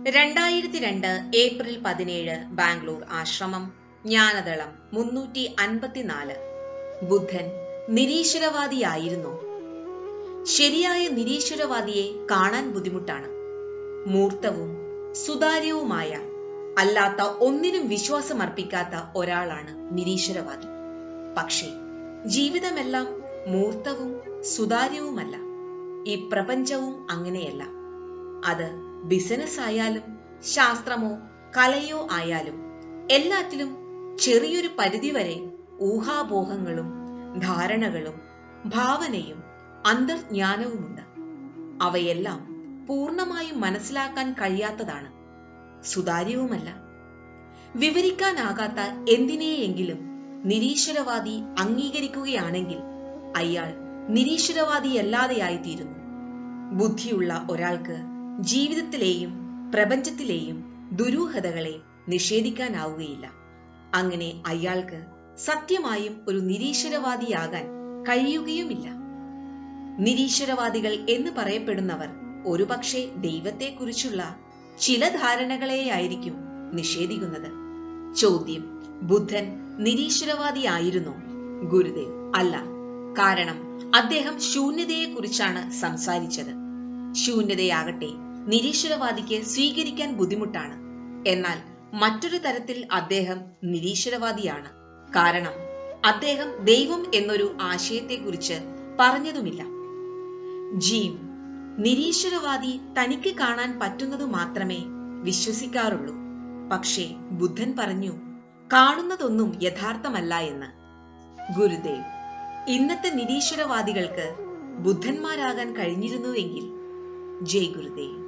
2002 April 17 Bangalore ആശ്രമം ജ്ഞാനദളം 354. ബുദ്ധൻ നിരീശ്വരവാദിയായിരുന്നോ? ശരിയായ നിരീശ്വരവാദിയെ കാണാൻ ബുദ്ധിമുട്ടാണ്. മൂർത്തവും സുതാര്യവുമായ അല്ലാത്ത ഒന്നിനും വിശ്വാസമർപ്പിക്കാത്ത ഒരാളാണ് നിരീശ്വരവാദി. പക്ഷേ ജീവിതമെല്ലാം മൂർത്തവും സുതാര്യവുമല്ല. ഈ പ്രപഞ്ചവും അങ്ങനെയല്ല. അത് ബിസിനസ് ആയാലും ശാസ്ത്രമോ കലയോ ആയാലും എല്ലാറ്റിലും ചെറിയൊരു പരിധിവരെ ഊഹാപോഹങ്ങളും ധാരണകളും ഭാവനയും അന്തർജ്ഞാനവുമുണ്ട്. അവയെല്ലാം പൂർണ്ണമായും മനസ്സിലാക്കാൻ കഴിയാത്തതാണ്, സുതാര്യവുമല്ല. വിവരിക്കാനാകാത്ത എന്തിനെയെങ്കിലും നിരീശ്വരവാദി അംഗീകരിക്കുകയാണെങ്കിൽ അയാൾ നിരീശ്വരവാദിയല്ലാതെയായിത്തീരുന്നു. ബുദ്ധിയുള്ള ഒരാൾക്ക് ജീവിതത്തിലെയും പ്രപഞ്ചത്തിലെയും ദുരൂഹതകളെ നിഷേധിക്കാനാവുകയില്ല. അങ്ങനെ അയാൾക്ക് സത്യമായും ഒരു നിരീശ്വരവാദിയാകാൻ കഴിയുകയുമില്ല. നിരീശ്വരവാദികൾ എന്ന് പറയപ്പെടുന്നവർ ഒരുപക്ഷെ ദൈവത്തെക്കുറിച്ചുള്ള ചില ധാരണകളെയായിരിക്കും നിഷേധിക്കുന്നത്. ചോദ്യം: ബുദ്ധൻ നിരീശ്വരവാദിയായിരുന്നോ? ഗുരുദേവ്: അല്ല. കാരണം അദ്ദേഹം ശൂന്യതയെക്കുറിച്ചാണ് സംസാരിച്ചത്. ശൂന്യതയാകട്ടെ നിരീശ്വരവാദിക്ക് സ്വീകരിക്കാൻ ബുദ്ധിമുട്ടാണ്. എന്നാൽ മറ്റൊരു തരത്തിൽ അദ്ദേഹം നിരീശ്വരവാദിയാണ്. കാരണം അദ്ദേഹം ദൈവം എന്നൊരു ആശയത്തെക്കുറിച്ച് പറഞ്ഞതുമില്ല. ജീം: നിരീശ്വരവാദി തനിക്ക് കാണാൻ പറ്റുന്നത് മാത്രമേ വിശ്വസിക്കാറുള്ളൂ. പക്ഷേ ബുദ്ധൻ പറഞ്ഞു, കാണുന്നതൊന്നും യഥാർത്ഥമല്ല എന്ന്. ഗുരുദേവ്: ഇന്നത്തെ നിരീശ്വരവാദികൾക്ക് ബുദ്ധന്മാരാകാൻ കഴിഞ്ഞിരുന്നുവെങ്കിൽ. ജയ് ഗുരുദേവ്.